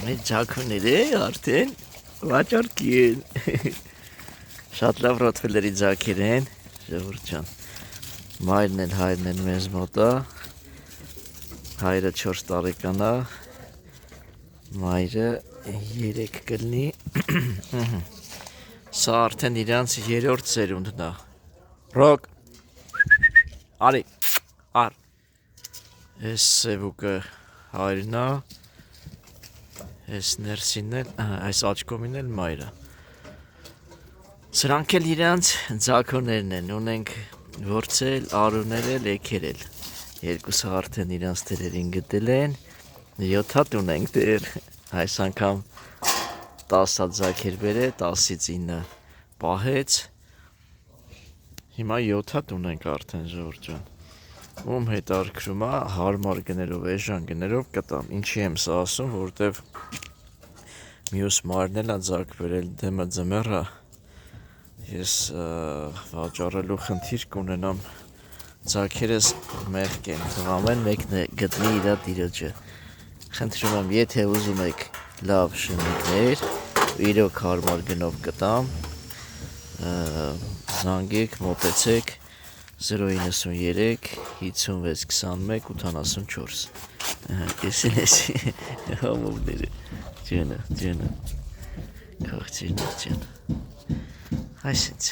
Մեր ջակուները արդեն վաճառքի են։ Շատ լավ ռոթվելերի ջակեր են, ժողովուրդ ջան։ Մայրն էլ հայրն էլ մեզ մոտ է։ Հայրը 4 տարեկան է, մայրը 3 կլինի։ Սա արդեն իրանց 3-րդ սերունդն է։ Ռոկ։ Արի, ար։ Այս սևուկը հայրն է, այս ներսին էլ, այս աչկոմին էլ մայրը։ Սրանք էլ իրանց ձակոներն են, ունենք որցել, արունել, էքերել։ Երկուսը արդեն իրանց տերերին գտել են, 7 հատ ունենք տեր, այս անգամ 10 հատ ձակեր բեր է, 10-ից 9 պահեց, հիմա 7 հատ ունենք արդեն ժողովուրդ ջան։ Ում հետարքրում է հարմար գներով, էժան գներով կտամ, ինչի եմ սա ասում, որտև մյուս մարն էլ է ձակ բերել, դեմը ձմեռա, ես վաճառելու խնդիր կունենամ, ձակերս մեղք են, ամեն մեկն է գտնի իրա տիրոջը, խնդրում եմ, եթե ուզում եք լավ շնիկներ, իրոք հարմար գնով կտամ, զանգեք, մոտեցեք 093 56 21 84 Էսին էսի համովները ջանը քաղցիրներ ջան այսինչ